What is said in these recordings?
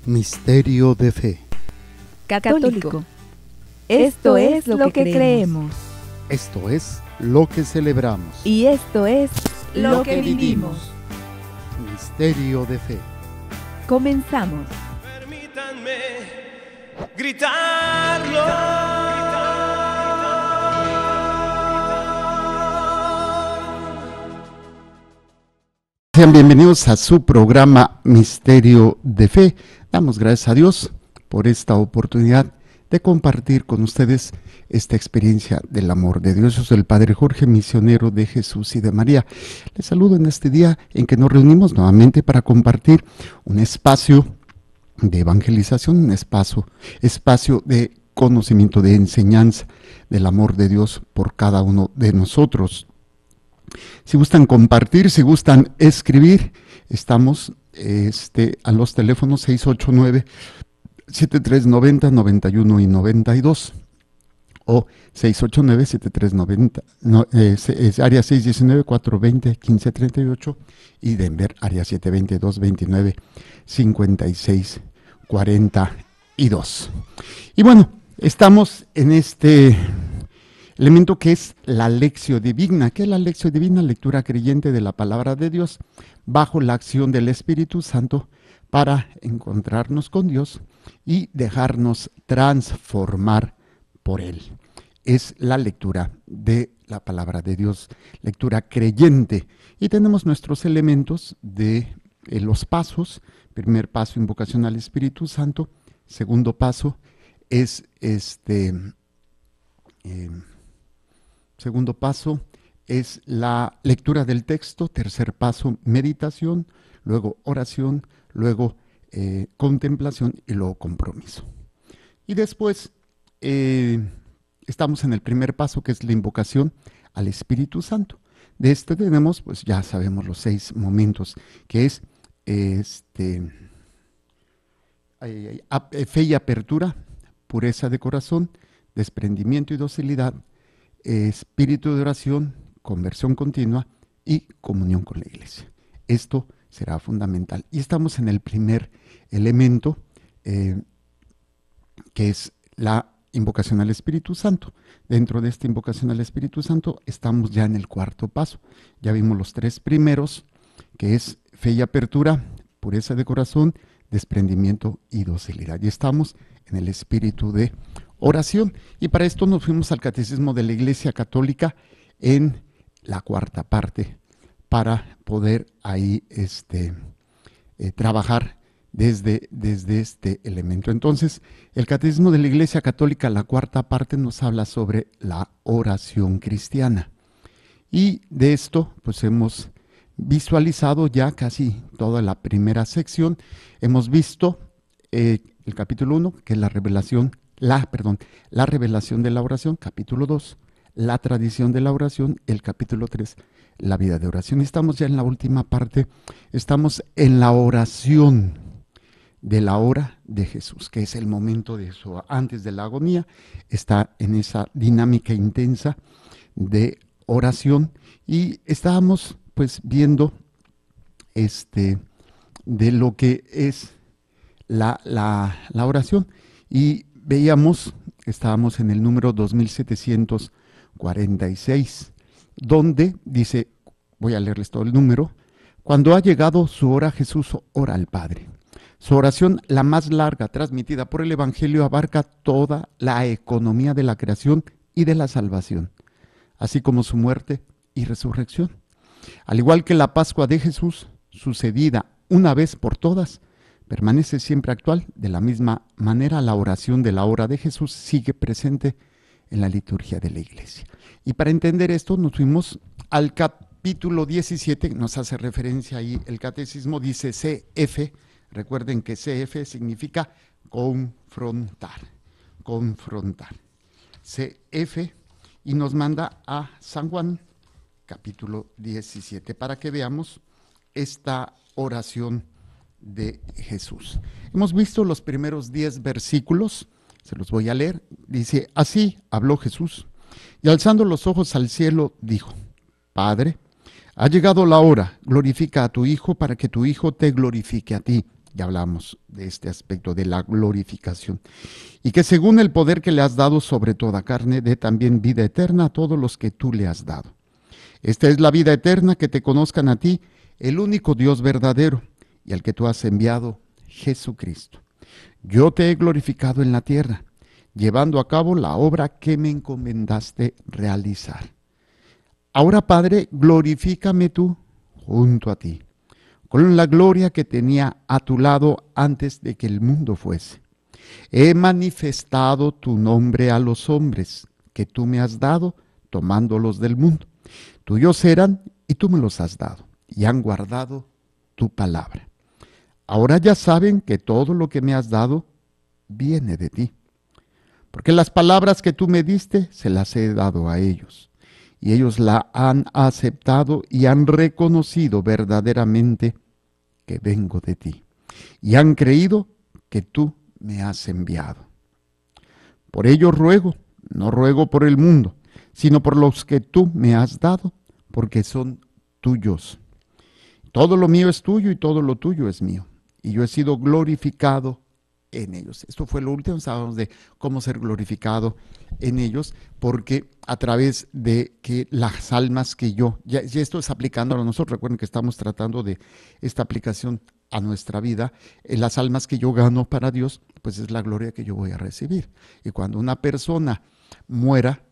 Misterio de fe. Católico. Esto es lo que creemos. Esto es lo que celebramos. Y esto es lo que vivimos. Misterio de fe. Comenzamos. Permítanme gritarlo. Sean bienvenidos a su programa Misterio de Fe. Damos gracias a Dios por esta oportunidad de compartir con ustedes esta experiencia del amor de Dios. Yo soy el Padre Jorge, misionero de Jesús y de María. Les saludo en este día en que nos reunimos nuevamente para compartir un espacio de evangelización, un espacio de conocimiento, de enseñanza del amor de Dios por cada uno de nosotros. Si gustan compartir, si gustan escribir, estamos a los teléfonos 689-7390-91 y 92 o 689-7390, área 619-420-1538 y Denver, área 720-229-5642. Y bueno, estamos en este elemento que es la Lectio Divina. ¿Qué es la Lectio Divina? Lectura creyente de la palabra de Dios bajo la acción del Espíritu Santo para encontrarnos con Dios y dejarnos transformar por Él. Es la lectura de la palabra de Dios, lectura creyente. Y tenemos nuestros elementos de los pasos. Primer paso, invocación al Espíritu Santo. Segundo paso es Segundo paso es la lectura del texto. Tercer paso, meditación. Luego oración. Luego contemplación y luego compromiso. Y después estamos en el primer paso, que es la invocación al Espíritu Santo. De este tenemos, pues ya sabemos los 6 momentos, que es fe y apertura, pureza de corazón, desprendimiento y docilidad, espíritu de oración, conversión continua y comunión con la iglesia. Esto será fundamental. Y estamos en el primer elemento, que es la invocación al Espíritu Santo. Dentro de esta invocación al Espíritu Santo estamos ya en el cuarto paso. Ya vimos los 3 primeros, que es fe y apertura, pureza de corazón, desprendimiento y docilidad. Y estamos en el espíritu de oración. Y para esto nos fuimos al Catecismo de la Iglesia Católica en la cuarta parte para poder ahí trabajar desde este elemento. Entonces, el Catecismo de la Iglesia Católica, la cuarta parte, nos habla sobre la oración cristiana. Y de esto, pues hemos visualizado ya casi toda la primera sección. Hemos visto el capítulo 1, que es la revelación de la oración, capítulo 2, la tradición de la oración, el capítulo 3, la vida de oración. Y estamos ya en la última parte, estamos en la oración de la hora de Jesús, que es el momento de eso, antes de la agonía, está en esa dinámica intensa de oración. Y estábamos pues viendo de lo que es la oración, y veíamos, estábamos en el número 2746, donde dice, voy a leerles todo el número: cuando ha llegado su hora, Jesús ora al Padre. Su oración, la más larga transmitida por el Evangelio, abarca toda la economía de la creación y de la salvación, así como su muerte y resurrección. Al igual que la Pascua de Jesús, sucedida una vez por todas, permanece siempre actual. De la misma manera, la oración de la hora de Jesús sigue presente en la liturgia de la Iglesia. Y para entender esto, nos fuimos al capítulo 17, nos hace referencia ahí el catecismo, dice CF. Recuerden que CF significa confrontar. CF, y nos manda a San Juan, capítulo 17, para que veamos esta oración de Jesús. Hemos visto los primeros 10 versículos, se los voy a leer. Dice: así habló Jesús, y alzando los ojos al cielo dijo: Padre, ha llegado la hora, glorifica a tu Hijo para que tu Hijo te glorifique a ti, Ya hablamos de este aspecto de la glorificación. Y que según el poder que le has dado sobre toda carne, dé también vida eterna a todos los que tú le has dado. Esta es la vida eterna, que te conozcan a ti, el único Dios verdadero, y al que tú has enviado, Jesucristo. Yo te he glorificado en la tierra, llevando a cabo la obra que me encomendaste realizar. Ahora, Padre, glorifícame tú junto a ti, con la gloria que tenía a tu lado antes de que el mundo fuese. He manifestado tu nombre a los hombres que tú me has dado, tomándolos del mundo. Tuyos eran y tú me los has dado, y han guardado tu palabra. Ahora ya saben que todo lo que me has dado viene de ti, porque las palabras que tú me diste se las he dado a ellos, y ellos la han aceptado y han reconocido verdaderamente que vengo de ti, y han creído que tú me has enviado. Por ello ruego, no ruego por el mundo, sino por los que tú me has dado, porque son tuyos. Todo lo mío es tuyo y todo lo tuyo es mío, y yo he sido glorificado en ellos. Esto fue lo último, sabemos de cómo ser glorificado en ellos, porque a través de que las almas que yo, ya esto es aplicándolo a nosotros, recuerden que estamos tratando de esta aplicación a nuestra vida, las almas que yo gano para Dios, pues es la gloria que yo voy a recibir. Y cuando una persona muera,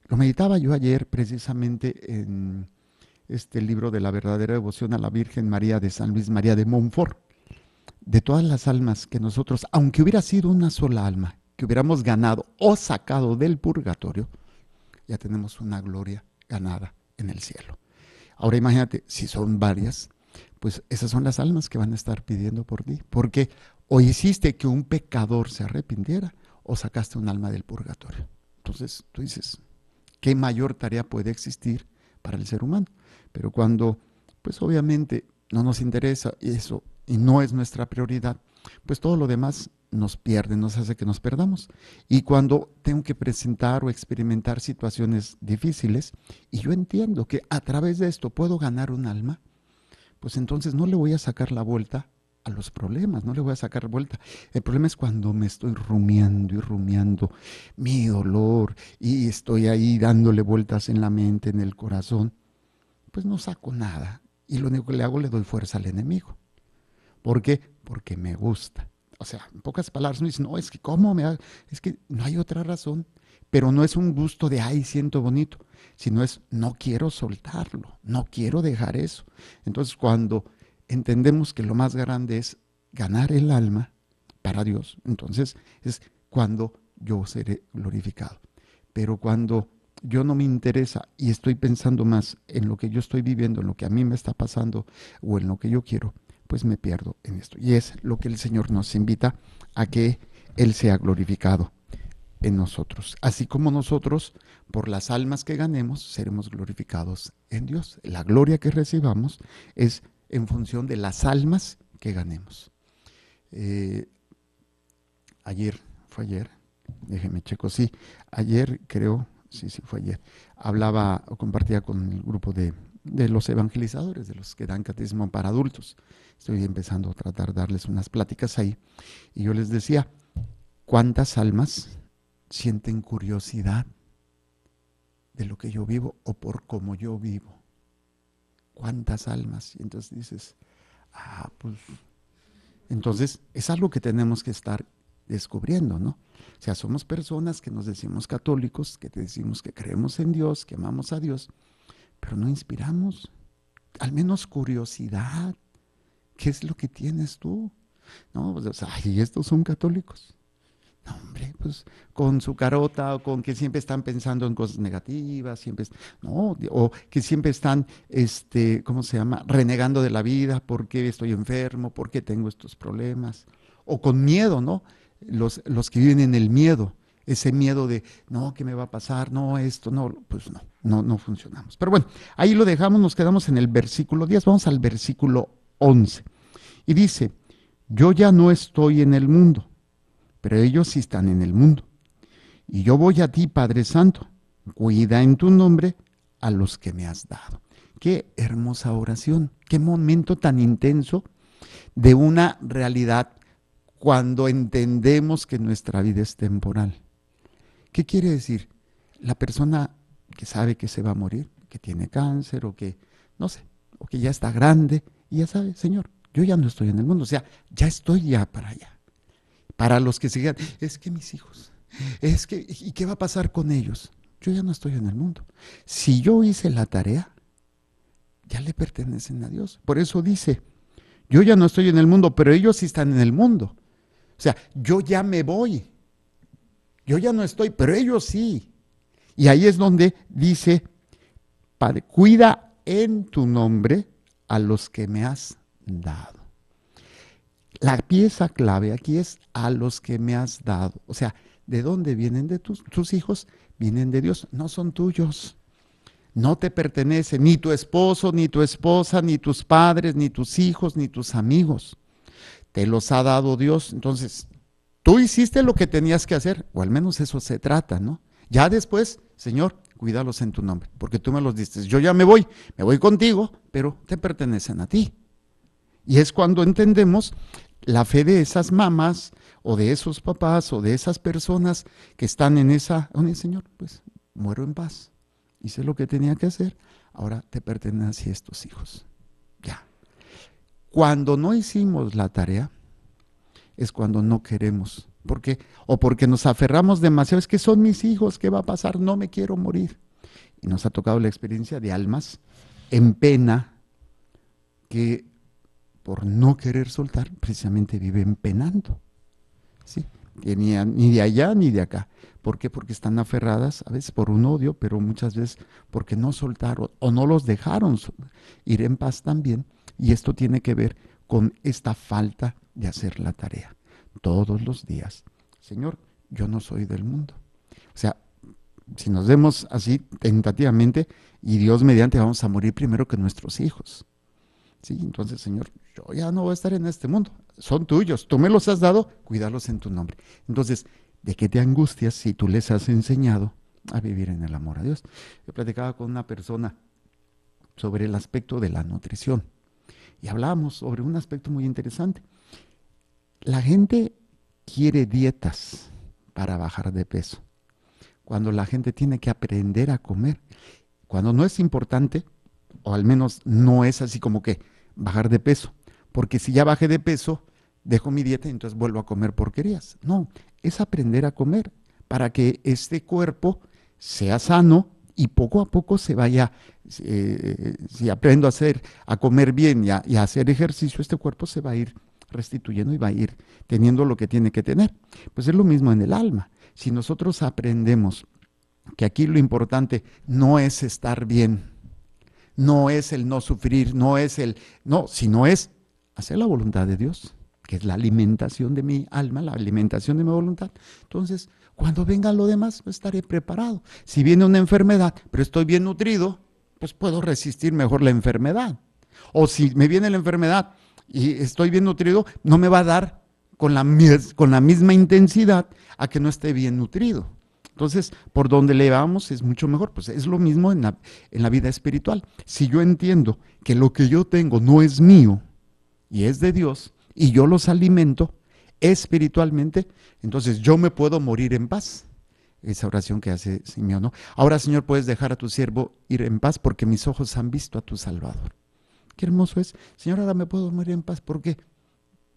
lo meditaba yo ayer precisamente en este libro de la verdadera devoción a la Virgen María de San Luis María de Montfort, de todas las almas que nosotros, aunque hubiera sido una sola alma, que hubiéramos ganado o sacado del purgatorio, ya tenemos una gloria ganada en el cielo. Ahora imagínate, si son varias, pues esas son las almas que van a estar pidiendo por ti, porque o hiciste que un pecador se arrepintiera o sacaste un alma del purgatorio. Entonces tú dices, ¿qué mayor tarea puede existir para el ser humano? Pero cuando, pues obviamente no nos interesa eso y no es nuestra prioridad, pues todo lo demás nos pierde, nos hace que nos perdamos. Y cuando tengo que presentar o experimentar situaciones difíciles, y yo entiendo que a través de esto puedo ganar un alma, pues entonces no le voy a sacar la vuelta a los problemas, no le voy a sacar vuelta. El problema es cuando me estoy rumiando y rumiando mi dolor y estoy ahí dándole vueltas en la mente, en el corazón, pues no saco nada. Y lo único que le hago, le doy fuerza al enemigo. ¿Por qué? Porque me gusta. O sea, en pocas palabras, no dicen, no, es que ¿cómo me hago? Es que no hay otra razón. Pero no es un gusto de, ay, siento bonito, sino es, no quiero soltarlo, no quiero dejar eso. Entonces, cuando entendemos que lo más grande es ganar el alma para Dios, entonces es cuando yo seré glorificado. Pero cuando yo no me interesa y estoy pensando más en lo que yo estoy viviendo, en lo que a mí me está pasando o en lo que yo quiero, pues me pierdo en esto. Y es lo que el Señor nos invita a que Él sea glorificado en nosotros. Así como nosotros, por las almas que ganemos, seremos glorificados en Dios. La gloria que recibamos es en función de las almas que ganemos. Fue ayer, déjeme checo, sí, ayer creo, sí, fue ayer, hablaba o compartía con el grupo de los evangelizadores, de los que dan catecismo para adultos. Estoy empezando a tratar de darles unas pláticas ahí, y yo les decía, ¿cuántas almas sienten curiosidad de lo que yo vivo o por cómo yo vivo? ¿Cuántas almas? Y entonces dices, pues, entonces es algo que tenemos que estar descubriendo, ¿no? O sea, somos personas que nos decimos católicos, que te decimos que creemos en Dios, que amamos a Dios, pero no inspiramos, al menos curiosidad. ¿Qué es lo que tienes tú? No, pues, o sea, y estos son católicos. No, hombre, pues con su carota o con que siempre están pensando en cosas negativas, siempre, no, o que siempre están, ¿cómo se llama? Renegando de la vida, ¿por qué estoy enfermo? ¿Por qué tengo estos problemas? O con miedo, ¿no? Los que viven en el miedo, ese miedo de, no, ¿qué me va a pasar? No, esto, no, pues no funcionamos. Pero bueno, ahí lo dejamos, nos quedamos en el versículo 10, vamos al versículo 11. Y dice, yo ya no estoy en el mundo, pero ellos sí están en el mundo. Y yo voy a ti, Padre Santo, cuida en tu nombre a los que me has dado. Qué hermosa oración, qué momento tan intenso de una realidad cuando entendemos que nuestra vida es temporal. ¿Qué quiere decir? La persona que sabe que se va a morir, que tiene cáncer o que, no sé, o que ya está grande y ya sabe, Señor, yo ya no estoy en el mundo, o sea, ya estoy ya para allá. Para los que sigan, es que mis hijos, es que, ¿y qué va a pasar con ellos? Yo ya no estoy en el mundo. Si yo hice la tarea, ya le pertenecen a Dios. Por eso dice, yo ya no estoy en el mundo, pero ellos sí están en el mundo. O sea, yo ya me voy. Yo ya no estoy, pero ellos sí. Y ahí es donde dice, Padre, cuida en tu nombre a los que me has dado. La pieza clave aquí es a los que me has dado. O sea, ¿de dónde vienen? De tus hijos? Vienen de Dios, no son tuyos. No te pertenecen ni tu esposo, ni tu esposa, ni tus padres, ni tus hijos, ni tus amigos. Te los ha dado Dios. Entonces, tú hiciste lo que tenías que hacer, o al menos eso se trata, ¿no? Ya después, Señor, cuídalos en tu nombre, porque tú me los diste. Yo ya me voy contigo, pero te pertenecen a ti. Y es cuando entendemos la fe de esas mamás, o de esos papás, o de esas personas que están en esa, oye, Señor, pues muero en paz. Hice lo que tenía que hacer, ahora te pertenecen a estos hijos. Ya. Cuando no hicimos la tarea, es cuando no queremos. ¿Por qué? O porque nos aferramos demasiado, es que son mis hijos, ¿qué va a pasar? No me quiero morir. Y nos ha tocado la experiencia de almas en pena que por no querer soltar, precisamente viven penando. ¿Sí? Que ni de allá ni de acá. ¿Por qué? Porque están aferradas, a veces por un odio, pero muchas veces porque no soltaron o no los dejaron ir en paz también. Y esto tiene que ver con esta falta de hacer la tarea. Todos los días, Señor, yo no soy del mundo. O sea, si nos vemos así tentativamente, y Dios mediante vamos a morir primero que nuestros hijos. Sí, entonces, Señor, yo ya no voy a estar en este mundo. Son tuyos, tú me los has dado, cuídalos en tu nombre. Entonces, ¿de qué te angustias si tú les has enseñado a vivir en el amor a Dios? Yo platicaba con una persona sobre el aspecto de la nutrición y hablábamos sobre un aspecto muy interesante. La gente quiere dietas para bajar de peso, cuando la gente tiene que aprender a comer, cuando no es importante, o al menos no es así como que bajar de peso, porque si ya bajé de peso, dejo mi dieta y entonces vuelvo a comer porquerías. No, es aprender a comer para que este cuerpo sea sano y poco a poco se vaya, si aprendo a comer bien y a hacer ejercicio, este cuerpo se va a ir restituyendo y va a ir teniendo lo que tiene que tener. Pues es lo mismo en el alma. Si nosotros aprendemos que aquí lo importante no es estar bien, no es el no sufrir, sino es hacer la voluntad de Dios, que es la alimentación de mi alma, la alimentación de mi voluntad. Entonces, cuando venga lo demás, estaré preparado. Si viene una enfermedad, pero estoy bien nutrido, pues puedo resistir mejor la enfermedad. O si me viene la enfermedad y estoy bien nutrido, no me va a dar con la misma intensidad a que no esté bien nutrido. Entonces, por donde le vamos es mucho mejor. Pues es lo mismo en la vida espiritual. Si yo entiendo que lo que yo tengo no es mío y es de Dios, y yo los alimento espiritualmente, entonces yo me puedo morir en paz. Esa oración que hace Simeón, ¿no? Ahora, Señor, puedes dejar a tu siervo ir en paz porque mis ojos han visto a tu Salvador. Qué hermoso es. Señor, ahora me puedo morir en paz porque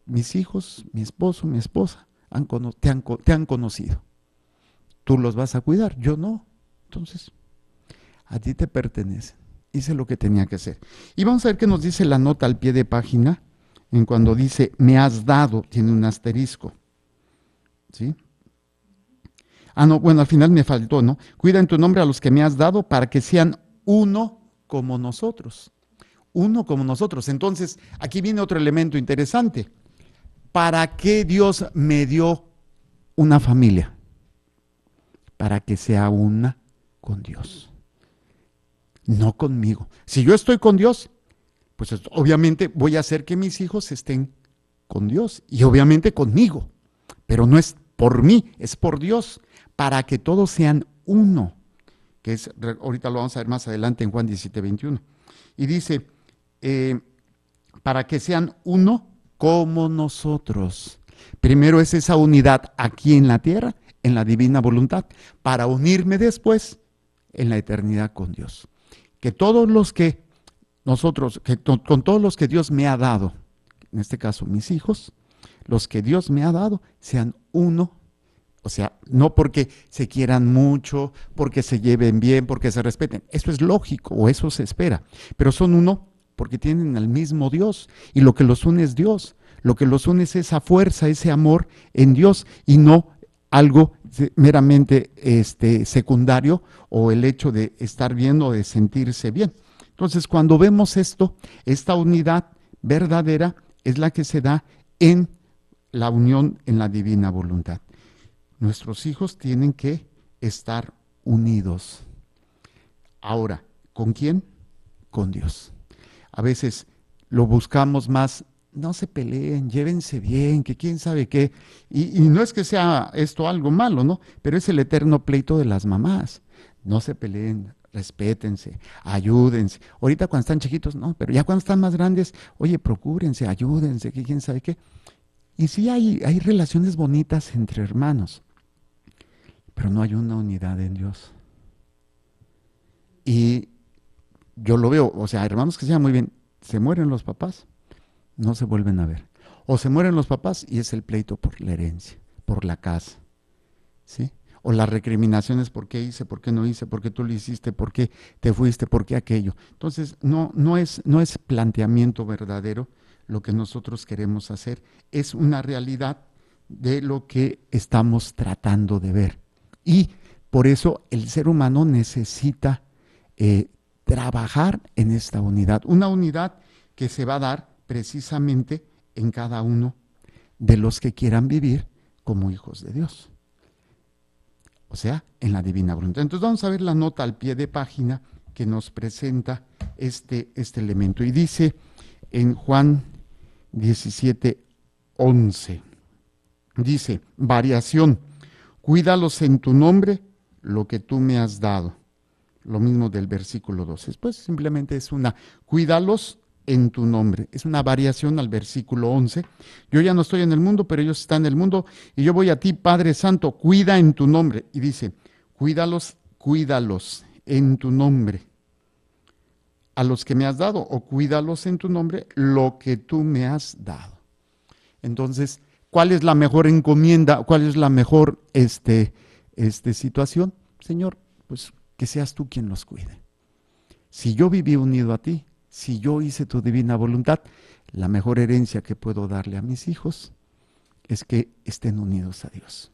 mis hijos, mi esposo, mi esposa te han conocido. Tú los vas a cuidar, yo no. Entonces, a ti te pertenecen. Hice lo que tenía que hacer. Y vamos a ver qué nos dice la nota al pie de página, en cuando dice, me has dado, tiene un asterisco. ¿Sí? No, bueno, al final me faltó, ¿no? Cuida en tu nombre a los que me has dado para que sean uno como nosotros. Uno como nosotros. Entonces, aquí viene otro elemento interesante. ¿Para qué Dios me dio una familia? Para que sea una con Dios, no conmigo. Si yo estoy con Dios, pues obviamente voy a hacer que mis hijos estén con Dios y obviamente conmigo, pero no es por mí, es por Dios, para que todos sean uno, que es, ahorita lo vamos a ver más adelante en Juan 17:21, y dice, para que sean uno como nosotros. Primero es esa unidad aquí en la tierra, en la divina voluntad, para unirme después en la eternidad con Dios. Que todos los que nosotros, con todos los que Dios me ha dado, en este caso mis hijos, los que Dios me ha dado, sean uno. O sea, no porque se quieran mucho, porque se lleven bien, porque se respeten. Eso es lógico o eso se espera. Pero son uno porque tienen al mismo Dios y lo que los une es Dios. Lo que los une es esa fuerza, ese amor en Dios y no algo meramente secundario o el hecho de estar bien o de sentirse bien. Entonces, cuando vemos esto, esta unidad verdadera es la que se da en la unión en la divina voluntad. Nuestros hijos tienen que estar unidos. Ahora, ¿con quién? Con Dios. A veces lo buscamos más, no se peleen, llévense bien, que quién sabe qué. Y no es que sea esto algo malo, ¿no? Pero es el eterno pleito de las mamás. No se peleen, respétense, ayúdense. Ahorita cuando están chiquitos, no, pero ya cuando están más grandes, oye, procúrense, ayúdense, que quién sabe qué. Y sí hay relaciones bonitas entre hermanos, pero no hay una unidad en Dios. Y yo lo veo, o sea, hermanos que se llevan muy bien, se mueren los papás, no se vuelven a ver. O se mueren los papás y es el pleito por la herencia, por la casa, ¿sí? O las recriminaciones, ¿por qué hice, por qué no hice, por qué tú lo hiciste, por qué te fuiste, por qué aquello? Entonces, no es planteamiento verdadero lo que nosotros queremos hacer, es una realidad de lo que estamos tratando de ver. Y por eso el ser humano necesita trabajar en esta unidad, una unidad que se va a dar precisamente en cada uno de los que quieran vivir como hijos de Dios. O sea, en la divina voluntad. Entonces vamos a ver la nota al pie de página que nos presenta este elemento. Y dice en Juan 17:11, dice, variación, cuídalos en tu nombre lo que tú me has dado. Lo mismo del versículo 12. Después simplemente es una, cuídalos en tu nombre. Es una variación al versículo 11. Yo ya no estoy en el mundo, pero ellos están en el mundo y yo voy a ti, Padre Santo, cuida en tu nombre. Y dice, cuídalos en tu nombre a los que me has dado, o cuídalos en tu nombre lo que tú me has dado. Entonces, ¿cuál es la mejor encomienda? ¿Cuál es la mejor situación? Señor, pues que seas tú quien los cuide. Si yo viví unido a ti, si yo hice tu divina voluntad, la mejor herencia que puedo darle a mis hijos es que estén unidos a Dios,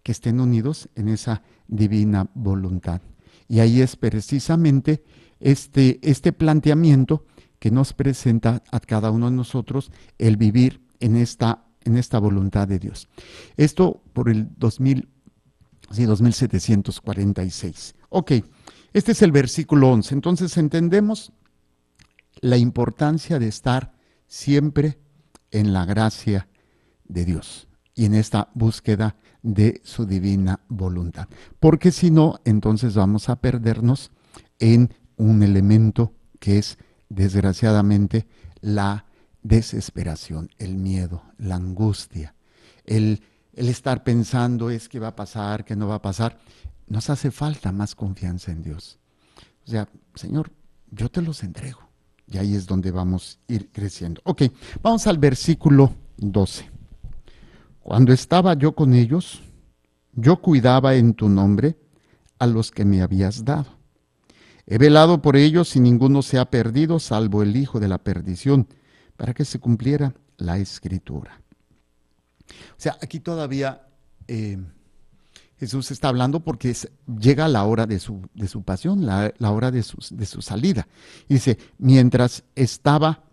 que estén unidos en esa divina voluntad. Y ahí es precisamente este planteamiento que nos presenta a cada uno de nosotros el vivir en esta voluntad de Dios. Esto por el 2746. Ok, este es el versículo 11. Entonces entendemos la importancia de estar siempre en la gracia de Dios y en esta búsqueda de su divina voluntad. Porque si no, entonces vamos a perdernos en un elemento que es, desgraciadamente, la desesperación, el miedo, la angustia, el estar pensando es que va a pasar, que no va a pasar. Nos hace falta más confianza en Dios. O sea, Señor, yo te los entrego. Y ahí es donde vamos a ir creciendo. Ok, vamos al versículo 12. Cuando estaba yo con ellos, yo cuidaba en tu nombre a los que me habías dado. He velado por ellos y ninguno se ha perdido, salvo el hijo de la perdición, para que se cumpliera la escritura. O sea, aquí todavía Jesús está hablando porque llega la hora de su pasión, la hora de su salida. Y dice, mientras estaba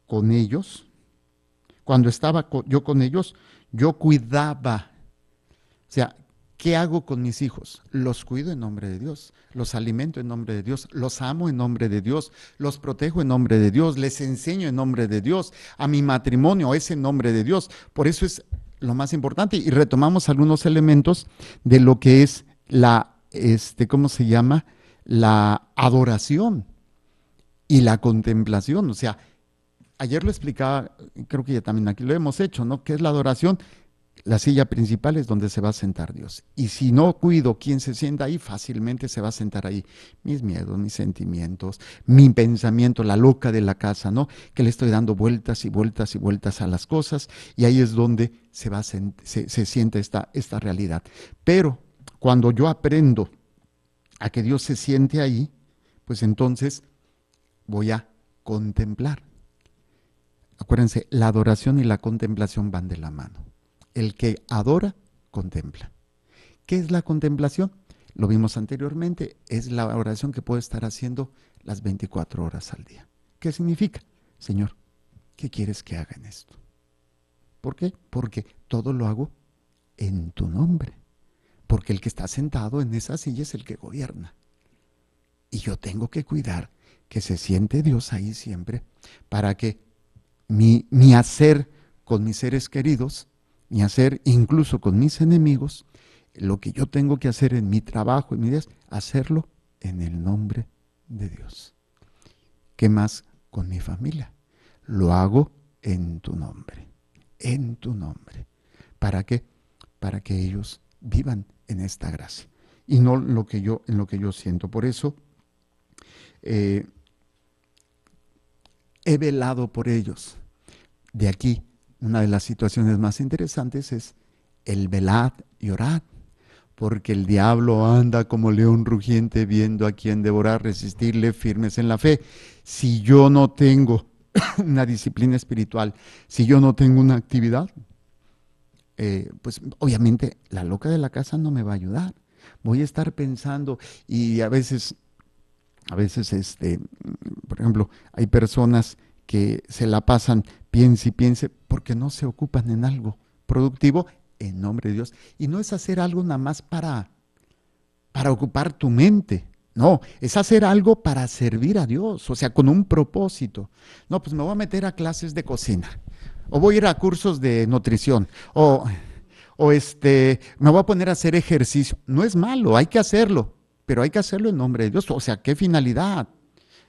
con ellos, cuando estaba yo con ellos, yo cuidaba. O sea, ¿qué hago con mis hijos? Los cuido en nombre de Dios, los alimento en nombre de Dios, los amo en nombre de Dios, los protejo en nombre de Dios, les enseño en nombre de Dios, a mi matrimonio es en nombre de Dios. Por eso es lo más importante, y retomamos algunos elementos de lo que es la, ¿cómo se llama? La adoración y la contemplación. O sea, ayer lo explicaba, creo que ya también aquí lo hemos hecho, ¿no? ¿Qué es la adoración? La silla principal es donde se va a sentar Dios. Y si no cuido quién se sienta ahí, fácilmente se va a sentar ahí. Mis miedos, mis sentimientos, mi pensamiento, la loca de la casa, ¿no? Que le estoy dando vueltas y vueltas y vueltas a las cosas. Y ahí es donde se siente esta realidad. Pero cuando yo aprendo a que Dios se siente ahí, pues entonces voy a contemplar. Acuérdense, la adoración y la contemplación van de la mano. El que adora, contempla. ¿Qué es la contemplación? Lo vimos anteriormente, es la oración que puedo estar haciendo las 24 horas al día. ¿Qué significa? Señor, ¿qué quieres que haga en esto? ¿Por qué? Porque todo lo hago en tu nombre. Porque el que está sentado en esa silla es el que gobierna. Y yo tengo que cuidar que se siente Dios ahí siempre para que mi hacer con mis seres queridos, mi hacer incluso con mis enemigos, lo que yo tengo que hacer en mi trabajo, en mi vida, es hacerlo en el nombre de Dios. ¿Qué más con mi familia? Lo hago en tu nombre, en tu nombre. ¿Para qué? Para que ellos vivan en esta gracia y no en lo que yo siento. Por eso he velado por ellos. De aquí, una de las situaciones más interesantes es el velad y orad, porque el diablo anda como león rugiente viendo a quien devorar, resistirle firmes en la fe. Si yo no tengo una disciplina espiritual, si yo no tengo una actividad, pues obviamente la loca de la casa no me va a ayudar. Voy a estar pensando y a veces, por ejemplo, hay personas que se la pasan piense y piense porque no se ocupan en algo productivo en nombre de Dios. Y no es hacer algo nada más para ocupar tu mente. No, es hacer algo para servir a Dios, o sea, con un propósito. No, pues me voy a meter a clases de cocina, o voy a ir a cursos de nutrición, o me voy a poner a hacer ejercicio. No es malo, hay que hacerlo, pero hay que hacerlo en nombre de Dios. O sea, ¿qué finalidad?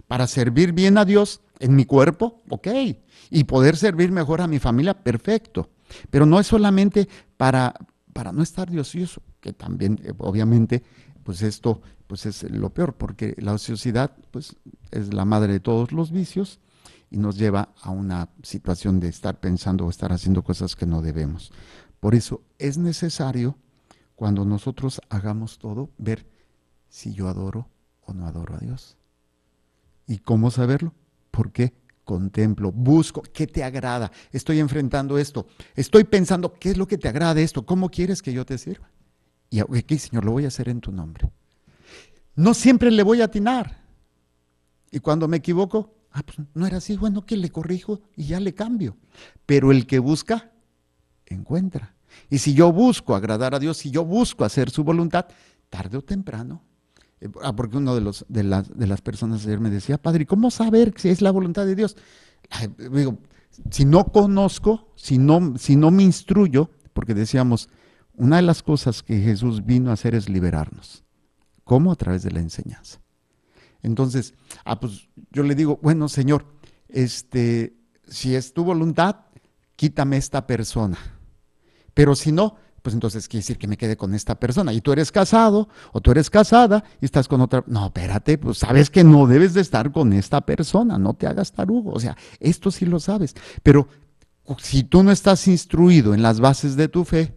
Para servir bien a Dios en mi cuerpo, ok, y poder servir mejor a mi familia, perfecto. Pero no es solamente para no estar de ocioso, que también, obviamente, pues esto pues es lo peor, porque la ociosidad pues es la madre de todos los vicios y nos lleva a una situación de estar pensando o estar haciendo cosas que no debemos. Por eso es necesario, cuando nosotros hagamos todo, ver si yo adoro o no adoro a Dios. ¿Y cómo saberlo? Porque contemplo, busco, ¿qué te agrada? Estoy enfrentando esto, estoy pensando, ¿qué es lo que te agrada de esto? ¿Cómo quieres que yo te sirva? Y aquí, Señor, lo voy a hacer en tu nombre. No siempre le voy a atinar. Y cuando me equivoco, pues no era así, bueno, que le corrijo y ya le cambio. Pero el que busca, encuentra. Y si yo busco agradar a Dios, si yo busco hacer su voluntad, tarde o temprano. Porque uno de las personas ayer me decía, padre, ¿cómo saber si es la voluntad de Dios? Digo, si no conozco, si no me instruyo, porque decíamos, una de las cosas que Jesús vino a hacer es liberarnos. ¿Cómo? A través de la enseñanza. Entonces, pues yo le digo, bueno, Señor, si es tu voluntad, quítame esta persona. Pero si no, pues entonces quiere decir que me quede con esta persona. Y tú eres casado o tú eres casada y estás con otra. No, espérate, pues sabes que no debes de estar con esta persona, no te hagas tarugo. O sea, esto sí lo sabes. Pero si tú no estás instruido en las bases de tu fe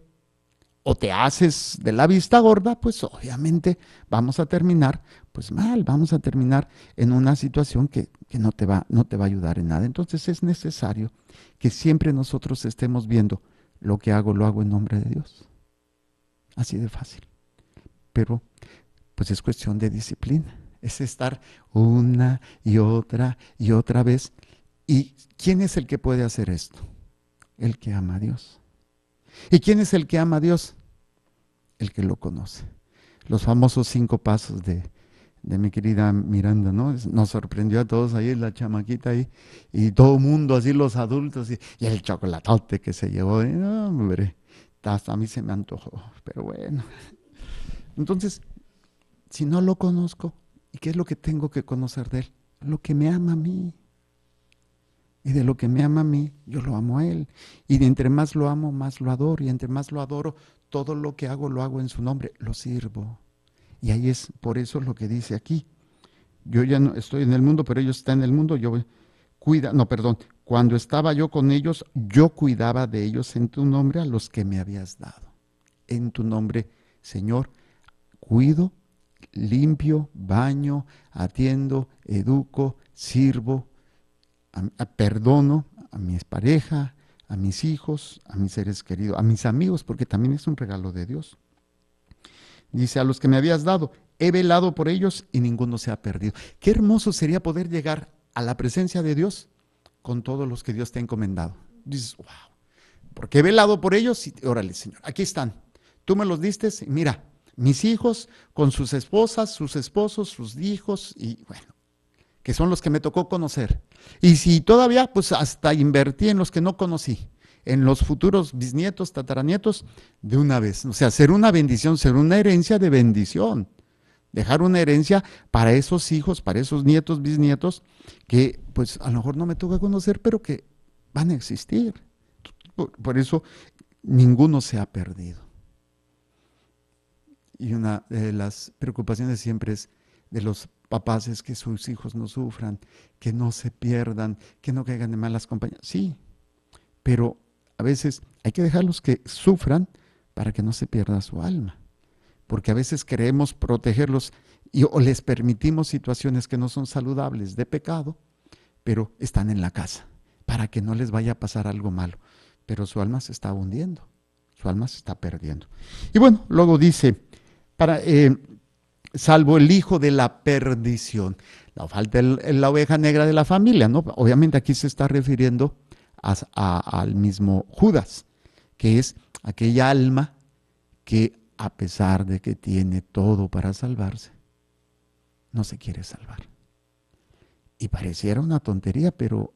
o te haces de la vista gorda, pues obviamente vamos a terminar pues mal, vamos a terminar en una situación que no te va a ayudar en nada. Entonces es necesario que siempre nosotros estemos viendo lo que hago, lo hago en nombre de Dios. Así de fácil. Pero pues es cuestión de disciplina. Es estar una y otra vez. ¿Y quién es el que puede hacer esto? El que ama a Dios. ¿Y quién es el que ama a Dios? El que lo conoce. Los famosos 5 pasos de mi querida Miranda, ¿no? Nos sorprendió a todos ahí, la chamaquita ahí, y todo el mundo así, los adultos, y el chocolatote que se llevó. No, hombre, hasta a mí se me antojó, pero bueno. Entonces, si no lo conozco, ¿y qué es lo que tengo que conocer de él? Lo que me ama a mí. Y de lo que me ama a mí, yo lo amo a Él. Y de entre más lo amo, más lo adoro. Y entre más lo adoro, todo lo que hago, lo hago en su nombre. Lo sirvo. Y ahí es, por eso lo que dice aquí. Yo ya no estoy en el mundo, pero ellos están en el mundo. Cuando estaba yo con ellos, yo cuidaba de ellos en tu nombre a los que me habías dado. En tu nombre, Señor, cuido, limpio, baño, atiendo, educo, sirvo, perdono a mi pareja, a mis hijos, a mis seres queridos, a mis amigos, porque también es un regalo de Dios. Dice, a los que me habías dado, he velado por ellos y ninguno se ha perdido. Qué hermoso sería poder llegar a la presencia de Dios con todos los que Dios te ha encomendado. Dices, wow, porque he velado por ellos y órale, Señor, aquí están. Tú me los diste y mira, mis hijos con sus esposas, sus esposos, sus hijos y bueno, que son los que me tocó conocer. Y si todavía, pues hasta invertí en los que no conocí, en los futuros bisnietos, tataranietos, de una vez. O sea, ser una bendición, ser una herencia de bendición. Dejar una herencia para esos hijos, para esos nietos, bisnietos, que pues a lo mejor no me toca conocer, pero que van a existir. Por eso ninguno se ha perdido. Y una de las preocupaciones siempre es de los papás es que sus hijos no sufran, que no se pierdan, que no caigan en malas compañías. Sí, pero a veces hay que dejarlos que sufran para que no se pierda su alma. Porque a veces queremos protegerlos o les permitimos situaciones que no son saludables de pecado, pero están en la casa, para que no les vaya a pasar algo malo. Pero su alma se está hundiendo, su alma se está perdiendo. Y bueno, luego dice, salvo el hijo de la perdición. No falta la oveja negra de la familia, ¿no? Obviamente aquí se está refiriendo al mismo Judas, que es aquella alma que a pesar de que tiene todo para salvarse, no se quiere salvar. Y pareciera una tontería, pero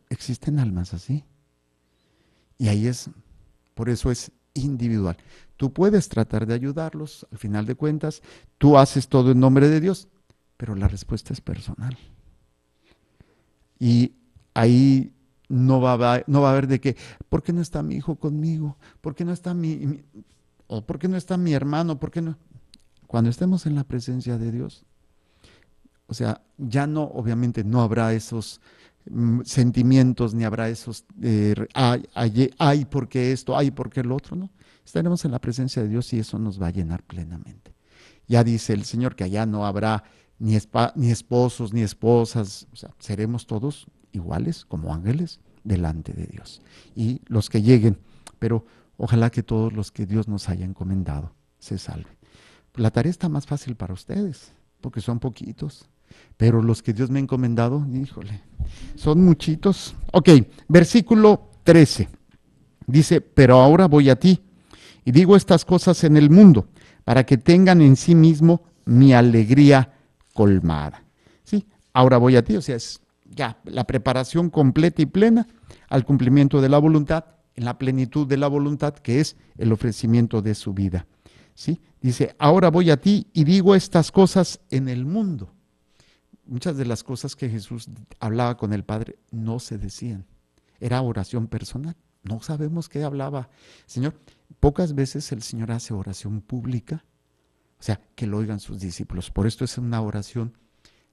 existen almas así. Y ahí es, por eso es individual. Tú puedes tratar de ayudarlos, al final de cuentas, tú haces todo en nombre de Dios, pero la respuesta es personal. Y ahí no va a haber de que, ¿por qué no está mi hijo conmigo? ¿Por qué no está o por qué no está mi hermano? ¿Por qué no? Cuando estemos en la presencia de Dios, o sea, ya no, obviamente no habrá esos sentimientos, ni habrá esos, ay, ¿por qué esto? Ay, ¿por qué lo otro? No, estaremos en la presencia de Dios y eso nos va a llenar plenamente. Ya dice el Señor que allá no habrá ni esposos, ni esposas, o sea, seremos todos iguales como ángeles delante de Dios. Y los que lleguen, pero ojalá que todos los que Dios nos haya encomendado se salven. La tarea está más fácil para ustedes, porque son poquitos. Pero los que Dios me ha encomendado, híjole, son muchitos. Ok, versículo 13. Dice, pero ahora voy a ti y digo estas cosas en el mundo para que tengan en sí mismo mi alegría colmada. Sí, ahora voy a ti, o sea, es ya la preparación completa y plena al cumplimiento de la voluntad, en la plenitud de la voluntad que es el ofrecimiento de su vida. ¿Sí? Dice, ahora voy a ti y digo estas cosas en el mundo. Muchas de las cosas que Jesús hablaba con el Padre no se decían. Era oración personal. No sabemos qué hablaba. Señor, pocas veces el Señor hace oración pública, o sea, que lo oigan sus discípulos. Por esto es una oración,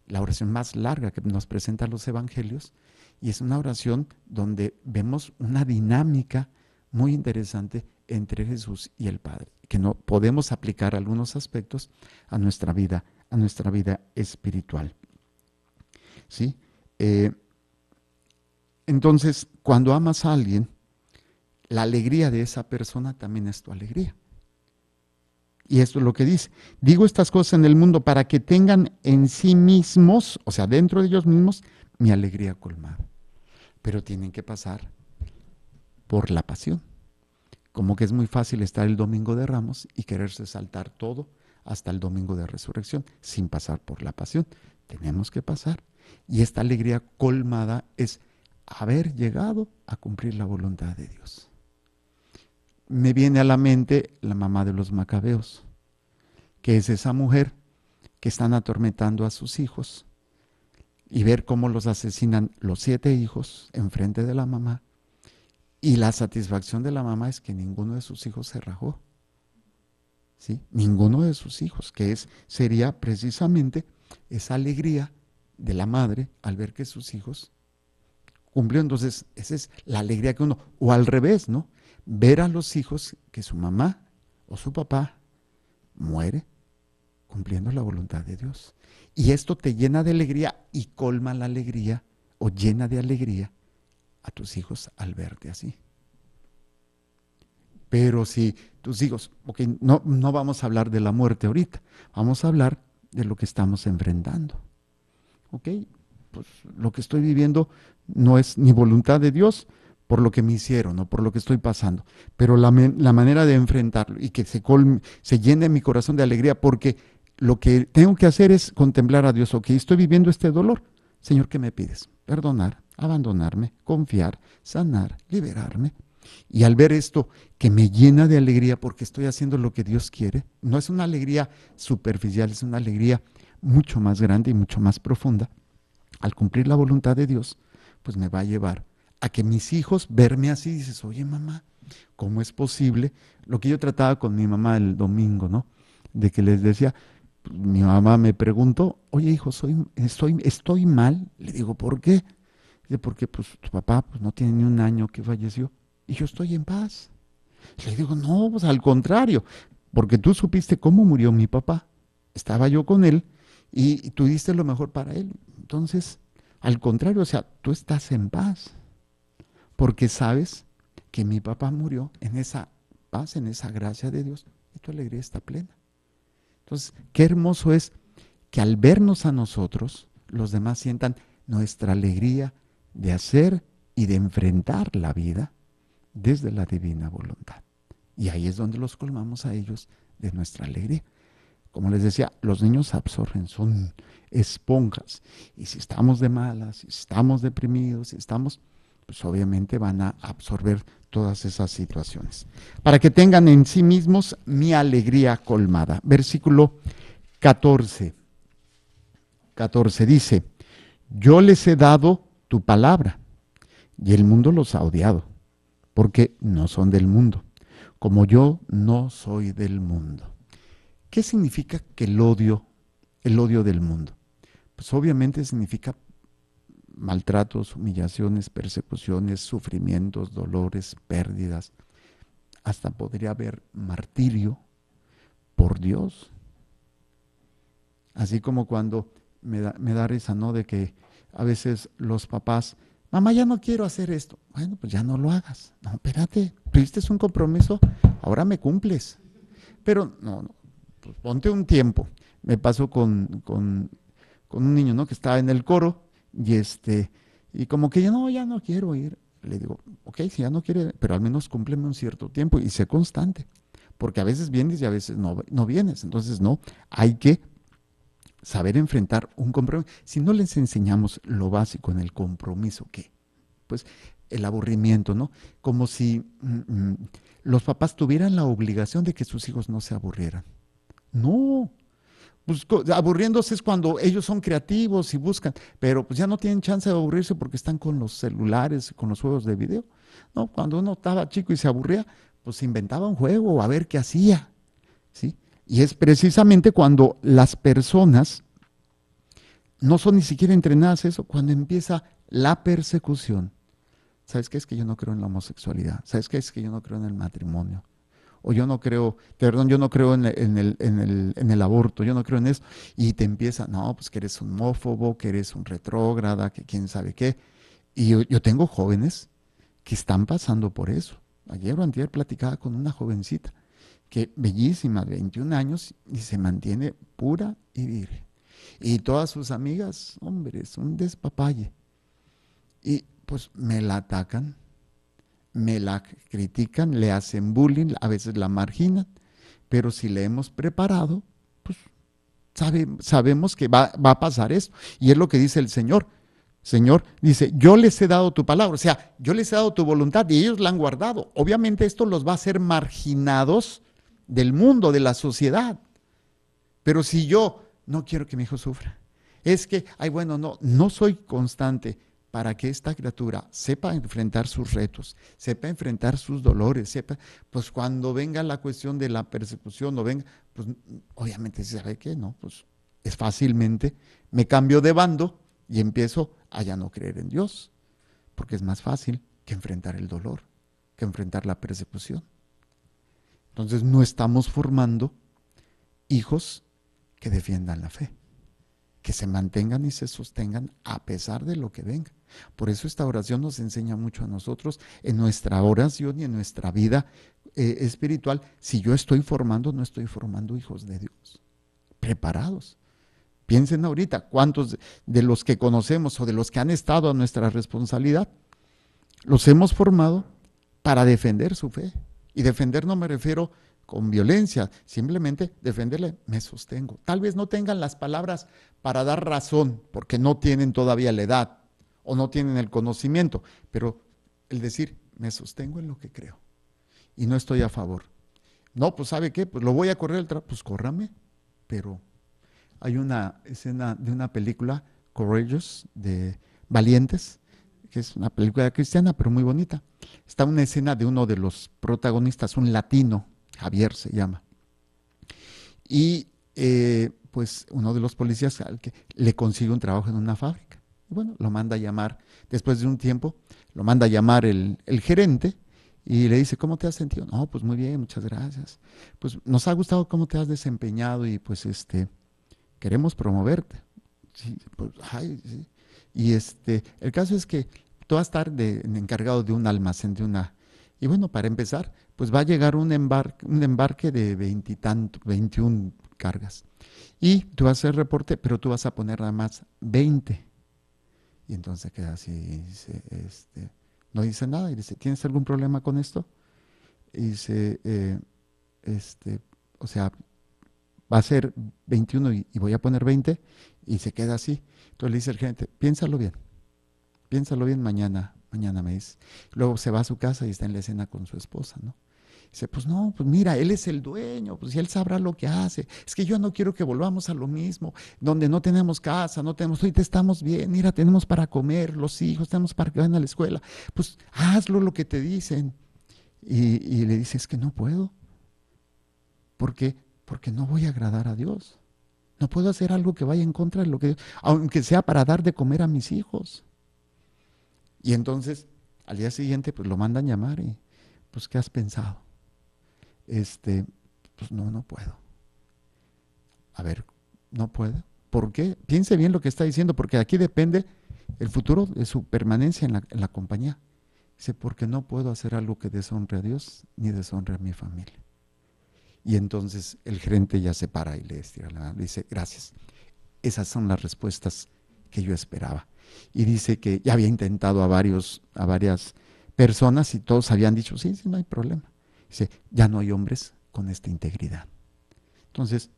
la oración más larga que nos presentan los evangelios, y es una oración donde vemos una dinámica muy interesante entre Jesús y el Padre, que no podemos aplicar algunos aspectos a nuestra vida espiritual. ¿Sí? Entonces, cuando amas a alguien, la alegría de esa persona también es tu alegría. Y esto es lo que dice. Digo estas cosas en el mundo para que tengan en sí mismos, o sea, dentro de ellos mismos, mi alegría colmada. Pero tienen que pasar por la pasión. Como que es muy fácil estar el domingo de Ramos y quererse saltar todo hasta el domingo de Resurrección sin pasar por la pasión. Tenemos que pasar. Y esta alegría colmada es haber llegado a cumplir la voluntad de Dios. Me viene a la mente la mamá de los macabeos, que es esa mujer que están atormentando a sus hijos y ver cómo los asesinan los 7 hijos enfrente de la mamá. Y la satisfacción de la mamá es que ninguno de sus hijos se rajó. ¿Sí? Ninguno de sus hijos, que sería precisamente esa alegría de la madre al ver que sus hijos cumplió. Entonces, esa es la alegría que uno, o al revés, ¿no? Ver a los hijos que su mamá o su papá muere cumpliendo la voluntad de Dios. Y esto te llena de alegría y colma la alegría o llena de alegría a tus hijos al verte así. Pero si tus hijos, okay, no vamos a hablar de la muerte ahorita, vamos a hablar de lo que estamos enfrentando. ¿Ok? Pues lo que estoy viviendo no es ni voluntad de Dios por lo que me hicieron o por lo que estoy pasando, pero la manera de enfrentarlo y que se llene mi corazón de alegría, porque lo que tengo que hacer es contemplar a Dios. Ok, estoy viviendo este dolor. Señor, ¿qué me pides? Perdonar, abandonarme, confiar, sanar, liberarme. Y al ver esto que me llena de alegría porque estoy haciendo lo que Dios quiere, no es una alegría superficial, es una alegría mucho más grande y mucho más profunda. Al cumplir la voluntad de Dios, pues me va a llevar a que mis hijos, verme así, dices, oye mamá, ¿cómo es posible? Lo que yo trataba con mi mamá el domingo, ¿no? De que les decía, mi mamá me preguntó, oye hijo, estoy mal. Le digo, ¿por qué? Dice, porque pues tu papá pues, no tiene ni un año que falleció y yo estoy en paz. Le digo, no, pues al contrario, porque tú supiste cómo murió mi papá. Estaba yo con él y tú diste lo mejor para él. Entonces, al contrario, o sea, tú estás en paz, porque sabes que mi papá murió en esa paz, en esa gracia de Dios, y tu alegría está plena. Entonces, qué hermoso es que al vernos a nosotros, los demás sientan nuestra alegría de hacer y de enfrentar la vida desde la divina voluntad. Y ahí es donde los colmamos a ellos de nuestra alegría. Como les decía, los niños absorben, son esponjas. Y si estamos de malas, si estamos deprimidos, si estamos, pues obviamente van a absorber todas esas situaciones. Para que tengan en sí mismos mi alegría colmada. Versículo 14. 14 dice, yo les he dado tu palabra y el mundo los ha odiado, porque no son del mundo, como yo no soy del mundo. ¿Qué significa que el odio del mundo? Pues obviamente significa maltratos, humillaciones, persecuciones, sufrimientos, dolores, pérdidas. Hasta podría haber martirio por Dios. Así como cuando me da risa, ¿no? De que a veces los papás, mamá, ya no quiero hacer esto. Bueno, pues ya no lo hagas. No, espérate, tuviste un compromiso, ahora me cumples. Pero no, pues ponte un tiempo. Me pasó con un niño, ¿no? Que estaba en el coro y como que ya no quiero ir. Le digo, ok, si ya no quiere, pero al menos cúmpleme un cierto tiempo y sé constante, porque a veces vienes y a veces no vienes. Entonces, no, hay que saber enfrentar un compromiso. Si no les enseñamos lo básico en el compromiso, ¿qué? Pues el aburrimiento, ¿no? Como si los papás tuvieran la obligación de que sus hijos no se aburrieran. No, pues aburriéndose es cuando ellos son creativos y buscan, pero pues ya no tienen chance de aburrirse porque están con los celulares, con los juegos de video. No, cuando uno estaba chico y se aburría, pues inventaba un juego a ver qué hacía, ¿sí? Y es precisamente cuando las personas no son ni siquiera entrenadas a eso, cuando empieza la persecución. ¿Sabes qué? Es que yo no creo en la homosexualidad. ¿Sabes qué? Es que yo no creo en el matrimonio. O yo no creo en el aborto, yo no creo en eso. Y te empieza, no, pues que eres un homófobo, que eres un retrógrada, que quién sabe qué. Y yo tengo jóvenes que están pasando por eso. Ayer o antier platicaba con una jovencita, que bellísima, de 21 años, y se mantiene pura y virgen. Y todas sus amigas, hombre, es un despapalle. Y pues me la atacan, me la critican, le hacen bullying, a veces la marginan, pero si le hemos preparado, pues sabemos que va a pasar esto. Y es lo que dice el Señor. Señor dice, yo les he dado tu palabra, o sea, yo les he dado tu voluntad y ellos la han guardado. Obviamente esto los va a hacer marginados del mundo, de la sociedad. Pero si yo no quiero que mi hijo sufra, Es que, ay, bueno, no soy constante para que esta criatura sepa enfrentar sus retos, sepa enfrentar sus dolores, sepa, pues cuando venga la cuestión de la persecución o venga, pues obviamente se sabe que no, pues es fácilmente, me cambio de bando y empiezo a ya no creer en Dios, porque es más fácil que enfrentar el dolor, que enfrentar la persecución. Entonces no estamos formando hijos que defiendan la fe, que se mantengan y se sostengan a pesar de lo que venga. Por eso esta oración nos enseña mucho a nosotros en nuestra oración y en nuestra vida espiritual. Si yo estoy formando, no estoy formando hijos de Dios, preparados. Piensen ahorita, ¿cuántos de los que conocemos o de los que han estado a nuestra responsabilidad los hemos formado para defender su fe? Y defender no me refiero con violencia, simplemente defenderle, me sostengo. Tal vez no tengan las palabras para dar razón, porque no tienen todavía la edad o no tienen el conocimiento, pero el decir, me sostengo en lo que creo y no estoy a favor. No, pues ¿sabe qué? Pues lo voy a correr el trabajo, pues córrame, pero hay una escena de una película, Courageous, de Valientes, que es una película cristiana, pero muy bonita. Está una escena de uno de los protagonistas, un latino, Javier se llama, y pues uno de los policías al que le consigue un trabajo en una fábrica. Y bueno, lo manda a llamar, después de un tiempo, lo manda a llamar el gerente y le dice, ¿cómo te has sentido? No, pues muy bien, muchas gracias. Pues nos ha gustado cómo te has desempeñado y pues queremos promoverte. Sí, pues, ay, sí. Y el caso es que tú vas a estar encargado de un almacén, y bueno, para empezar, pues va a llegar un embarque de 21 cargas. Y tú vas a hacer reporte, pero tú vas a poner nada más 20. Y entonces queda así, dice, no dice nada, y dice, ¿tienes algún problema con esto? Y dice, o sea, va a ser 21 y voy a poner 20, y se queda así. Entonces le dice el gerente, piénsalo bien, mañana me dice. Luego se va a su casa y está en la escena con su esposa, ¿no? Dice, pues no, pues mira, él es el dueño, pues él sabrá lo que hace. Es que yo no quiero que volvamos a lo mismo, donde no tenemos casa, ahorita estamos bien, mira, tenemos para comer, los hijos, tenemos para que vayan a la escuela. Pues hazlo lo que te dicen. Y le dice, es que no puedo. ¿Por qué? Porque no voy a agradar a Dios. No puedo hacer algo que vaya en contra de lo que Dios, aunque sea para dar de comer a mis hijos. Y entonces, al día siguiente, pues lo mandan llamar y, pues, ¿qué has pensado? Pues no puedo. A ver, no puedo. ¿Por qué? Piense bien lo que está diciendo, porque aquí depende el futuro de su permanencia en la compañía. Dice, porque no puedo hacer algo que deshonre a Dios ni deshonre a mi familia. Y entonces el gerente ya se para y le estira la mano, le dice, gracias. Esas son las respuestas que yo esperaba. Y dice que ya había intentado a varias personas y todos habían dicho, sí, no hay problema. Dice, ya no hay hombres con esta integridad. Entonces,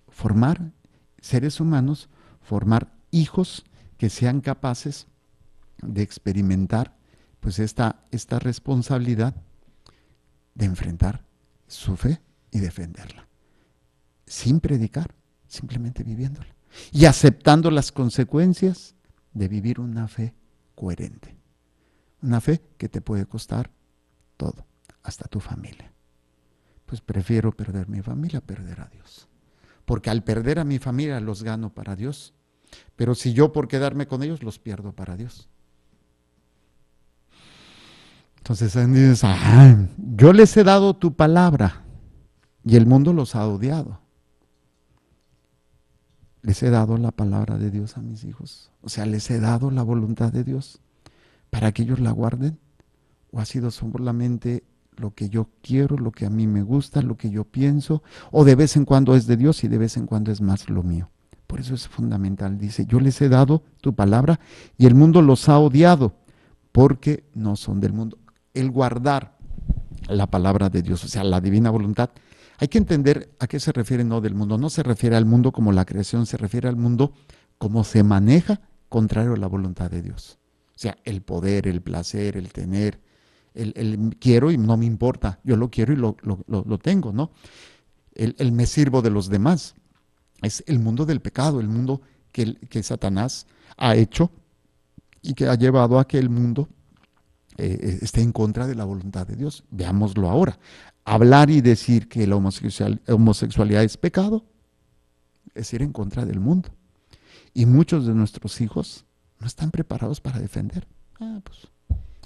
formar seres humanos, formar hijos que sean capaces de experimentar pues esta responsabilidad de enfrentar su fe y defenderla, sin predicar, simplemente viviéndola y aceptando las consecuencias de vivir una fe coherente, una fe que te puede costar todo, hasta tu familia. Pues prefiero perder mi familia a perder a Dios, porque al perder a mi familia los gano para Dios, pero si yo por quedarme con ellos los pierdo para Dios. Entonces dices, yo les he dado tu palabra y el mundo los ha odiado. Les he dado la palabra de Dios a mis hijos. O sea, les he dado la voluntad de Dios para que ellos la guarden. ¿O ha sido solamente lo que yo quiero, lo que a mí me gusta, lo que yo pienso? ¿O de vez en cuando es de Dios y de vez en cuando es más lo mío? Por eso es fundamental. Dice, yo les he dado tu palabra y el mundo los ha odiado porque no son del mundo. El guardar la palabra de Dios, o sea, la divina voluntad. Hay que entender a qué se refiere no del mundo. No se refiere al mundo como la creación, se refiere al mundo como se maneja contrario a la voluntad de Dios. O sea, el poder, el placer, el tener, el quiero y no me importa. Yo lo quiero y lo tengo, ¿no? El me sirvo de los demás. Es el mundo del pecado, el mundo que Satanás ha hecho y que ha llevado a que el mundo esté en contra de la voluntad de Dios. Veámoslo ahora. Hablar y decir que la homosexualidad es pecado es ir en contra del mundo. Y muchos de nuestros hijos no están preparados para defender. Pues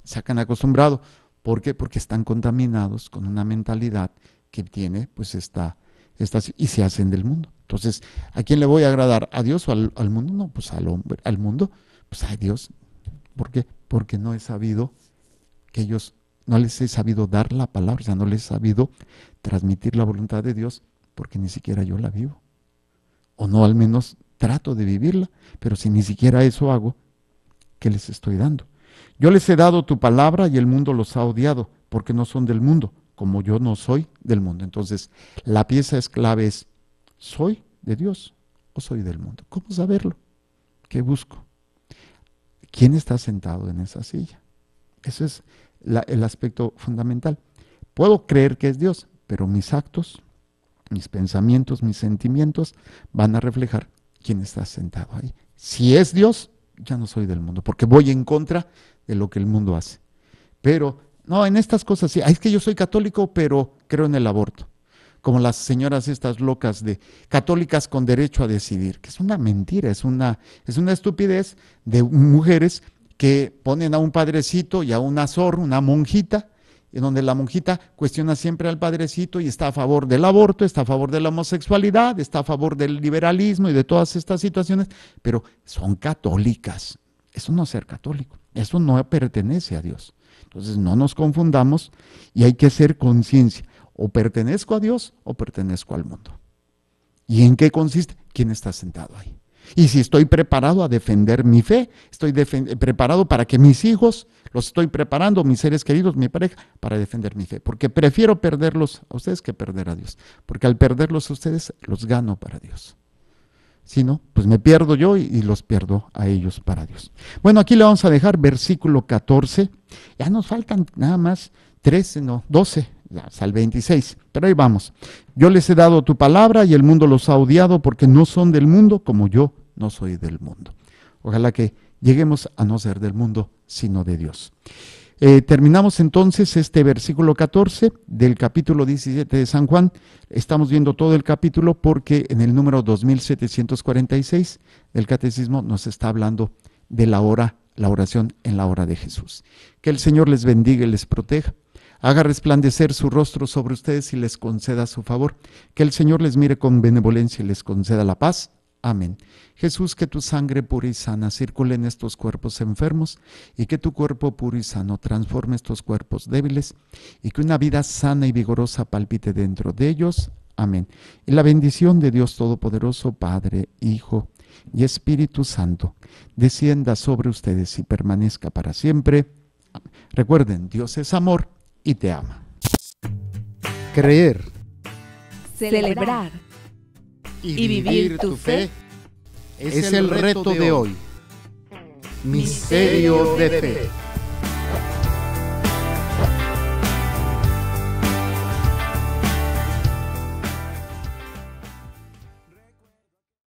se han acostumbrado. ¿Por qué? Porque están contaminados con una mentalidad que tiene, pues y se hacen del mundo. Entonces, ¿a quién le voy a agradar? ¿A Dios o al mundo? No, pues al hombre, al mundo, pues a Dios. ¿Por qué? Porque no he sabido no les he sabido dar la palabra, o sea, no les he sabido transmitir la voluntad de Dios, porque ni siquiera yo la vivo. O no, al menos trato de vivirla, pero si ni siquiera eso hago, ¿qué les estoy dando? Yo les he dado tu palabra y el mundo los ha odiado, porque no son del mundo, como yo no soy del mundo. Entonces, la pieza clave es, ¿soy de Dios o soy del mundo? ¿Cómo saberlo? ¿Qué busco? ¿Quién está sentado en esa silla? Ese es el aspecto fundamental. Puedo creer que es Dios, pero mis actos, mis pensamientos, mis sentimientos van a reflejar quién está sentado ahí. Si es Dios, ya no soy del mundo, porque voy en contra de lo que el mundo hace. Pero, no, en estas cosas sí, es que yo soy católico, pero creo en el aborto. Como las señoras estas locas de católicas con derecho a decidir, que es una mentira, es una estupidez de mujeres que ponen a un padrecito y a una una monjita, en donde la monjita cuestiona siempre al padrecito y está a favor del aborto, está a favor de la homosexualidad, está a favor del liberalismo y de todas estas situaciones, pero son católicas. Eso no es ser católico, eso no pertenece a Dios. Entonces no nos confundamos y hay que hacer conciencia. O pertenezco a Dios o pertenezco al mundo. ¿Y en qué consiste? ¿Quién está sentado ahí? Y si estoy preparado a defender mi fe, estoy preparado para que mis hijos, los estoy preparando, mis seres queridos, mi pareja, para defender mi fe. Porque prefiero perderlos a ustedes que perder a Dios. Porque al perderlos a ustedes, los gano para Dios. Si no, pues me pierdo yo y los pierdo a ellos para Dios. Bueno, aquí le vamos a dejar versículo 14. Ya nos faltan nada más 12. Hasta el 26, pero ahí vamos. Yo les he dado tu palabra y el mundo los ha odiado porque no son del mundo como yo no soy del mundo. Ojalá que lleguemos a no ser del mundo, sino de Dios. Terminamos entonces este versículo 14 del capítulo 17 de San Juan. Estamos viendo todo el capítulo porque en el número 2746 del Catecismo nos está hablando de la oración en la hora de Jesús. Que el Señor les bendiga y les proteja. Haga resplandecer su rostro sobre ustedes y les conceda su favor. Que el Señor les mire con benevolencia y les conceda la paz. Amén. Jesús, que tu sangre pura y sana circule en estos cuerpos enfermos y que tu cuerpo puro y sano transforme estos cuerpos débiles y que una vida sana y vigorosa palpite dentro de ellos. Amén. Y la bendición de Dios Todopoderoso, Padre, Hijo y Espíritu Santo, descienda sobre ustedes y permanezca para siempre. Recuerden, Dios es amor y te ama. Creer, celebrar y vivir tu fe es el reto de hoy. Misterio de fe.